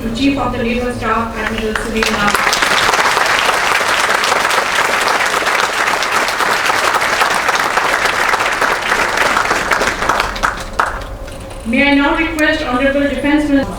to Chief of the Naval Staff, Admiral Sunil Nava. May I now request Honorable Defence Minister.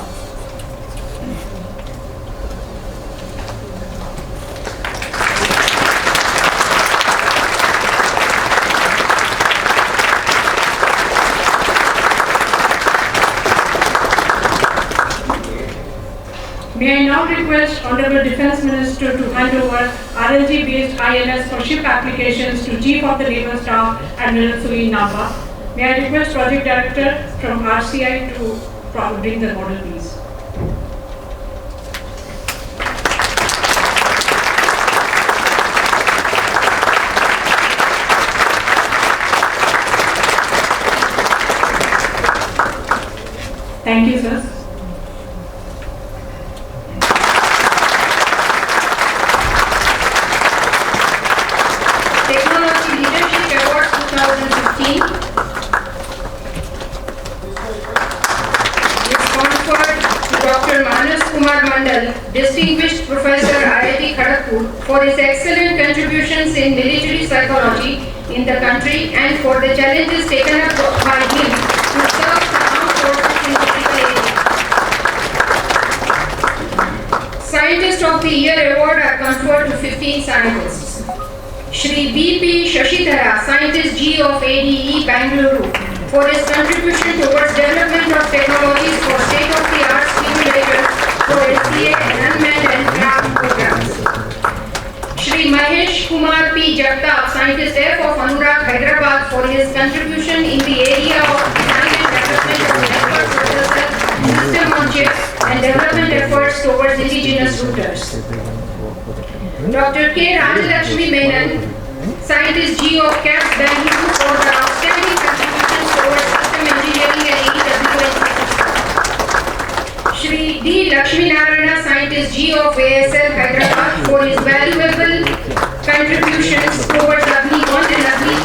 May I now request Honorable Defence Minister to hand over RLG-based INS for ship applications to Chief of the Naval Staff, Admiral Sunil Nava. May I request Project Director from RCI to bring the model, please. Thank you, sir. Technology Leadership Awards 2015 is conferred to Dr. Manas Kumar Mandal, Distinguished Professor IIT Kharagpur, for his excellent contributions in military psychology in the country and for the challenges taken up by him to serve the armed forces in critical areas. Scientist of the Year Award are conferred to 15 scientists. Shri B.P. Shashidhara, Scientist G of ADE, Bangalore, for his contribution towards development of technologies for state-of-the-art simulators for SCA and unmanned and craft programs. Shri Mahesh Kumar P. Jagtap, Scientist F of Anurag, Hyderabad, for his contribution in the area of design and development of network processor, system on chips, and development efforts towards indigenous routers. Dr. K. Rajalakshmi Menon, Scientist G of CAPS, Bangalore, for the outstanding contributions towards system engineering and EWS. Shri D. Lakshmi Narayana, Scientist G of ASL, Hyderabad, for his valuable contributions towards Agni 1 and Agni 2.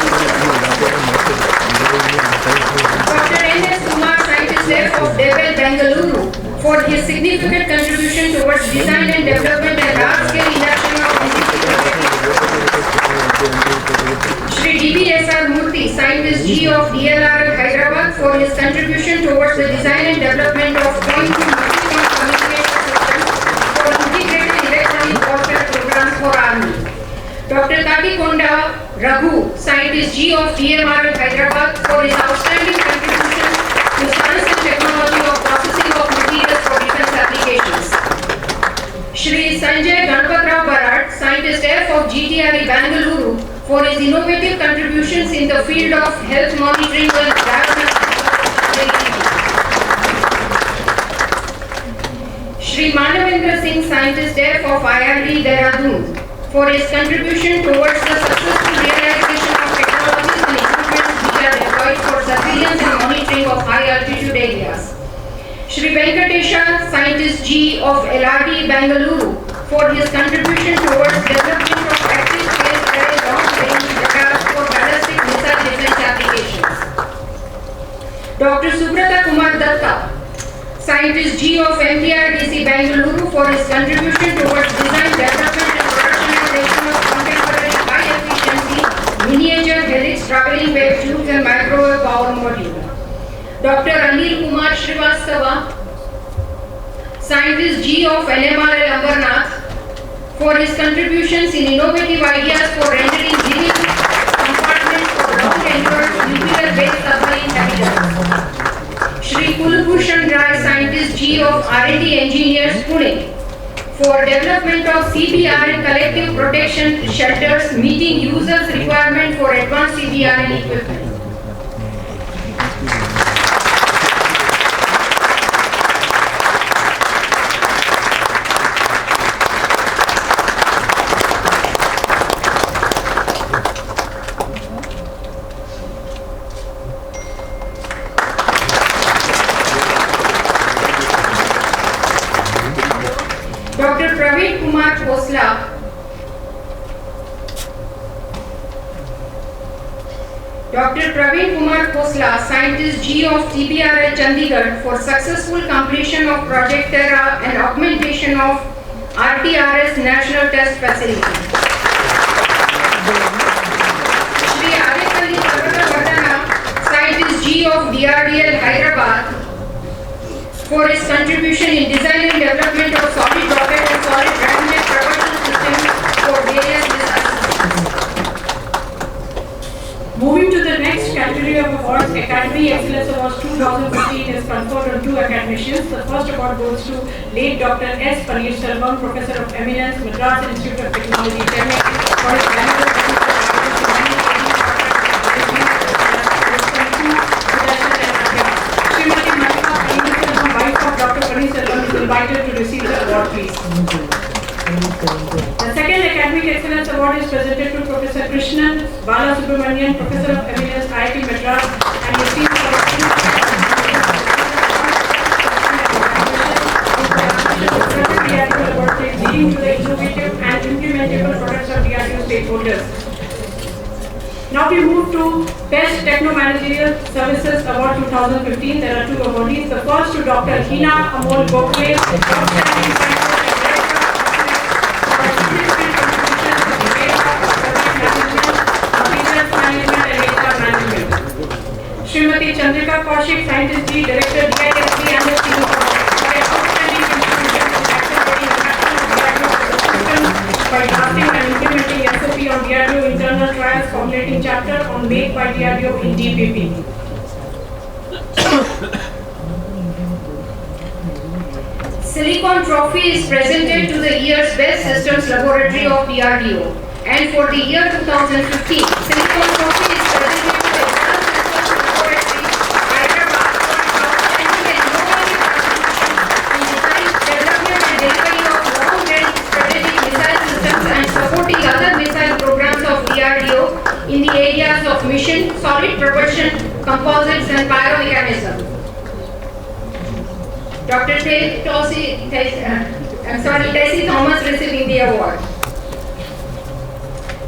Dr. N.S. Kumar, Scientist F of Devel, Bangalore, for his significant contribution towards design and development and large-scale induction of Shri D.B.S.R. Murthy, Scientist G of DLR Hyderabad, for his contribution towards the design and development of point-to-multi-point communication systems for integrated electronic warfare programs for Army. Dr. Tatikonda Raghu, Scientist G of DMRL Hyderabad, for his outstanding contribution to science and technology of processing of materials for defense applications. Shri Sanjay Ganpatrao Barat, Scientist F of GTRE Bangalore, for his innovative contributions in the field of health monitoring and diagnostics. Shri Manavendra Singh, Scientist F of IRD Dehradun, for his contribution towards the successful realization of technologies and equipment which are deployed for surveillance and monitoring of high altitude areas. Shri Venkatesha, Scientist G of LRD Bangalore, for his contribution towards development of active phase array long-range radars for ballistic missile defense applications. Dr. Subrata Kumar Datta, Scientist G of MTRDC Bangalore, for his contribution towards design, development and productionization of contemporary high-efficiency miniature helix traveling wave tubes and microwave power module. Dr. Anil Kumar Srivastava, Scientist G of NMRL Ambernath, for his contributions in innovative ideas for rendering living compartments for long-endurance nuclear-based submarine habitats. Shri Kulbhushan Rai, Scientist G of R&D Engineers, Pune, for development of CBRN collective protection shelters meeting users' requirement for advanced CBRN equipment. Dr. Praveen Kumar Khosla, Dr. Praveen Kumar Khosla, Scientist G of TBRI Chandigarh, for successful completion of Project Terra and augmentation of RTRS National Test Facility. Shri Adipalli Parvatavardhana, Scientist G of DRDL Hyderabad, for his contribution in design and development of solid rocket and solid granulate propulsion systems for various disasters. Moving to the next category of awards, Academy Excellence Awards 2015 is conferred on two academicians. The first award goes to late Dr. S. Paneerselvam, Professor of Eminence, Madras Institute of Technology, Chennai, for his valuable Srimati Malika Paneerselvam, wife of Dr. Paneerselvam, is invited to receive the award, please. The second Academic Excellence Award is presented to Professor Krishnan Balasubramanian, Professor of Eminence, IIT Madras, and his team leading to the innovative and implementable products of DRDO stakeholders. Now we move to Best Techno-Managerial Services Award 2015. There are two awardees. The first to Dr. Hina Amol Gokhale, outstanding Srimati Chandrika Kaushik, Scientist G, Director DISP and the team for outstanding contribution to accelerating by drafting and implementing SOP on DRDO internal trials formulating chapter on Make by DRDO in DPP. Silicon Trophy is presented to the year's Best Systems Laboratory of DRDO, and for the year 2015, Silicon Trophy is presented to the Advanced Systems Laboratory, Hyderabad, for outstanding and innovative contribution in design, development and delivery of long-range strategic missile systems and supporting other missile programs of DRDO in the areas of mission, solid propulsion, composites and pyromechanism. Dr. Tessie Thomas receiving the award.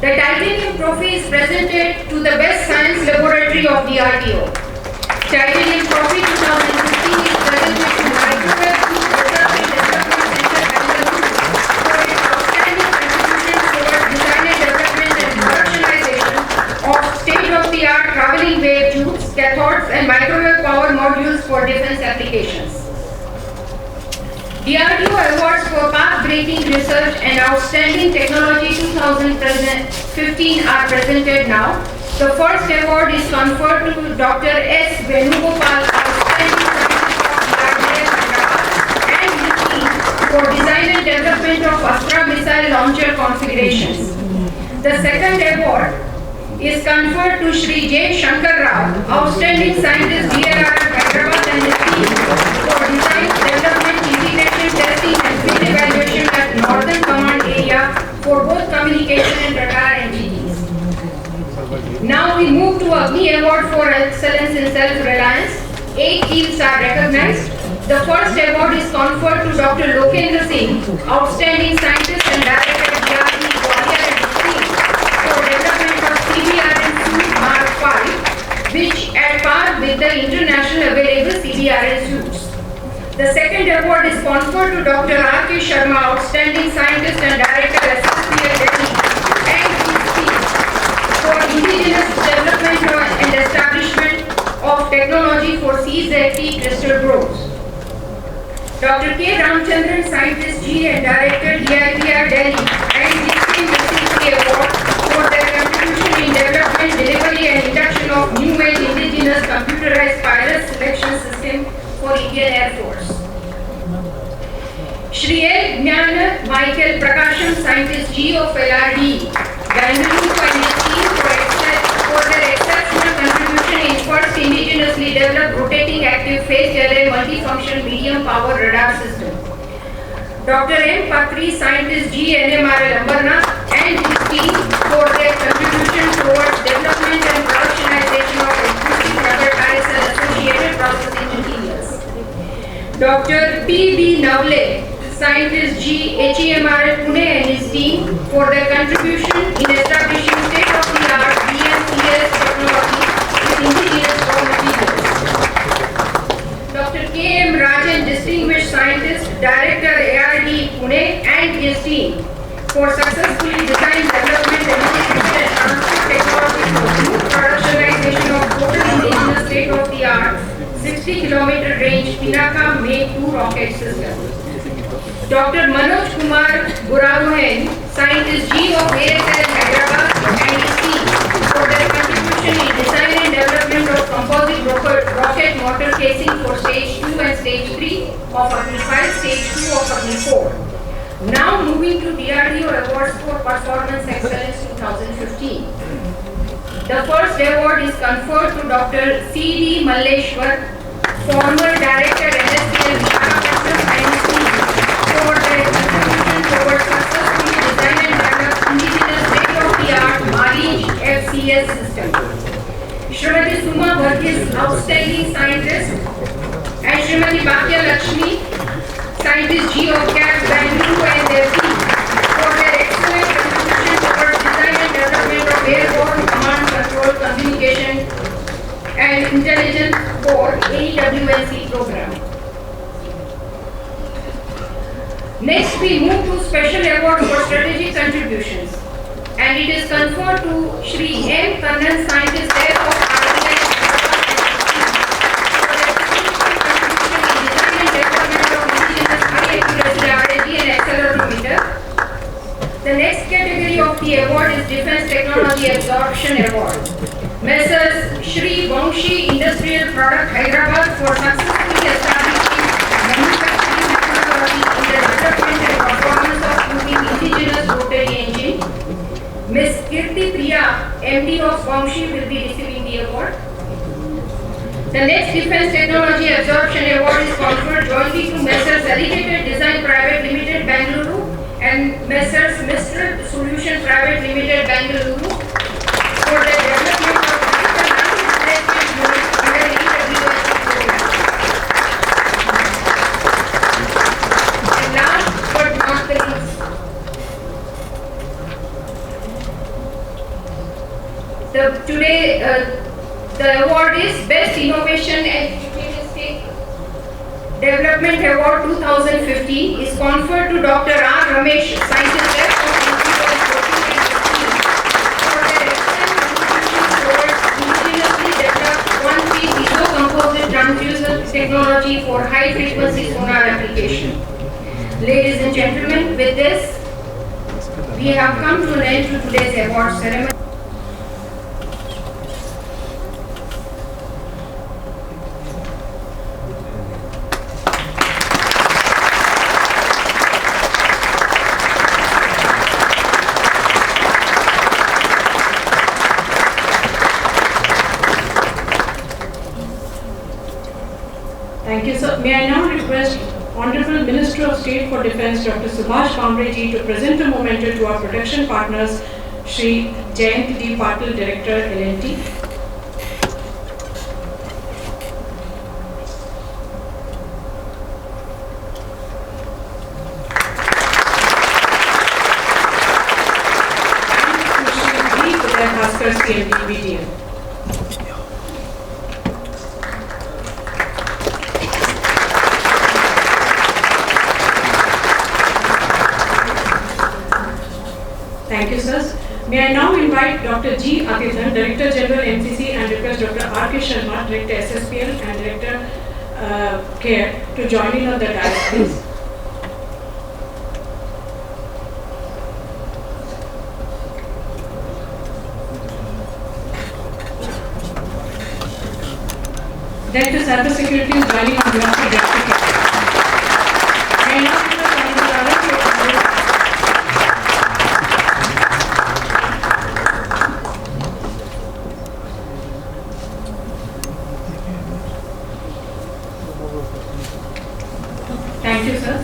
The Titanium Trophy is presented to the Best Science Laboratory of DRDO. Titanium Trophy 2015 is presented to Microwave Group Research and Development Center, Bangalore, for its outstanding contributions towards design and development and productionization of state-of-the-art traveling wave tubes, cathodes and microwave power modules for defense applications. DRDO Awards for Path-Breaking Research and Outstanding Technology 2015 are presented now. The first award is conferred to Dr. S. Venugopal, Outstanding Scientist of DRDO and his team for design and development of Astra missile launcher configurations. The second award is conferred to Shri J. Shankar Rao, Outstanding Scientist DLR Hyderabad and his team for design, development, integration, testing and field evaluation at Northern Command Area for both communication and radar entities. Now we move to Agni Award for Excellence in Self-Reliance. 8 teams are recognized. The first award is conferred to Dr. Lokendra Singh, Outstanding Scientist and Director at DRDO Gwalior and his team for development of CBRN suit Mark 5, which at par with the international available CBRN suits. The second award is conferred to Dr. R.K. Sharma, Outstanding Scientist and Director at SSPL Delhi and his team for indigenous development and establishment of technology for CZT crystal growth. Dr. K. Ramchandran, Scientist G and Director DIPR Delhi and his team received the award for their contribution in development, delivery and induction of new-age indigenous computerized pilot selection system for Indian Air Force. Shri L. Jnana Michael Prakasham, Scientist G of LRD, Bangalore and his team for their exceptional contribution in first indigenously developed rotating active phased array multifunction medium power radar system. Dr. M. Patri, Scientist G. NMRL Ambarnath and his team for their contribution towards development and productionization of acoustic rubber carousel associated processing materials. Dr. P. B. Navle, Scientist G. HEMRL Pune and his team for their contribution in establishing state-of-the-art BMCS technology with for successfully design, development, demonstration and transfer technology for smooth productionization of total indigenous state-of-the-art 60-kilometer range Pinaka Make 2 rocket system. Dr. Manoj Kumar Buragohen, scientist G of ASL Hyderabad and his team for their contribution in design and development of composite rocket motor casing for stage 2 and stage 3 of Agni 5, stage 2 of Agni 4. Now moving to DRDO Awards for Performance Excellence 2015. The first award is conferred to Dr. C.D. Malleshwar, former Director NSPL Visakhapatnam and team for their contribution towards successfully design and develop indigenous state-of-the-art Marine FCS system. Srimati Suma Varghese, outstanding scientist, and Srimati Bhagya Lakshmi, scientist G of CAP, Bangalore and their team for their excellent contribution towards design and development of airborne command control communication and intelligence for AWNC program. Next we move to special award for strategic contributions, and it is conferred to Shri M. Kannan, scientist head of RDI The next category of the award is Defense Technology Absorption Award. Messrs. Shri Vamshi Industrial Product Hyderabad for successfully establishing manufacturing technology in the development and performance of moving indigenous rotary engine. Ms. Kirti Priya, MD of Vamshi, will be receiving the award. The next Defense Technology Absorption Award is conferred jointly to Messrs. Alligator Design Private Limited, Bangalore, and Messrs. Mistral Solution Private Limited, Bangalore, for the development of critical non-replacement units under AWNC program. And last but not the least, the award is Best Innovation and Futuristic Development Award 2015 is conferred to Dr. R. Ramesh, scientist head of for their excellent contribution towards indigenously developed 1P piezo-composite transducer technology for high-frequency sonar application. Ladies and gentlemen, with this, we have come to an end to today's award ceremony. Thank you, sir. May I now request Honorable Minister of State for Defence, Dr. Subhash Bambre ji, to present a memento to our production partners, Shri Jayant D. Patil, Director, L&T. And Shri V. Uday Bhaskar, CMD, BDM. Thank you, sirs. May I now invite Dr. G. Atithan, Director General MCC, and request Dr. R. K. Sharma, Director SSPL and Director CARE, to join in on the dais, please. Director Cyber Security is joining on behalf of Director CARE. May I now request Honorable Arun to Thank you, sir.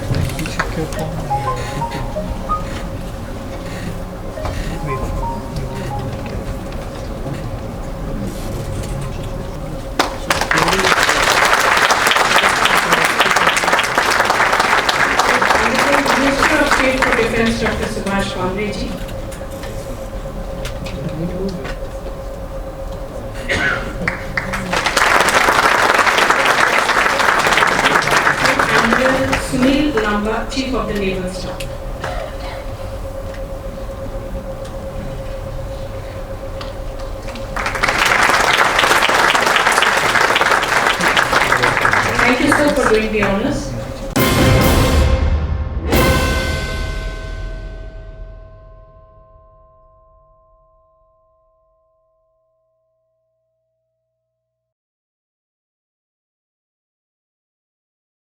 Minister of State for Defence, Dr. Subhash Bambre ji. Sunil Lamba, Chief of the Naval Staff. doing the honors.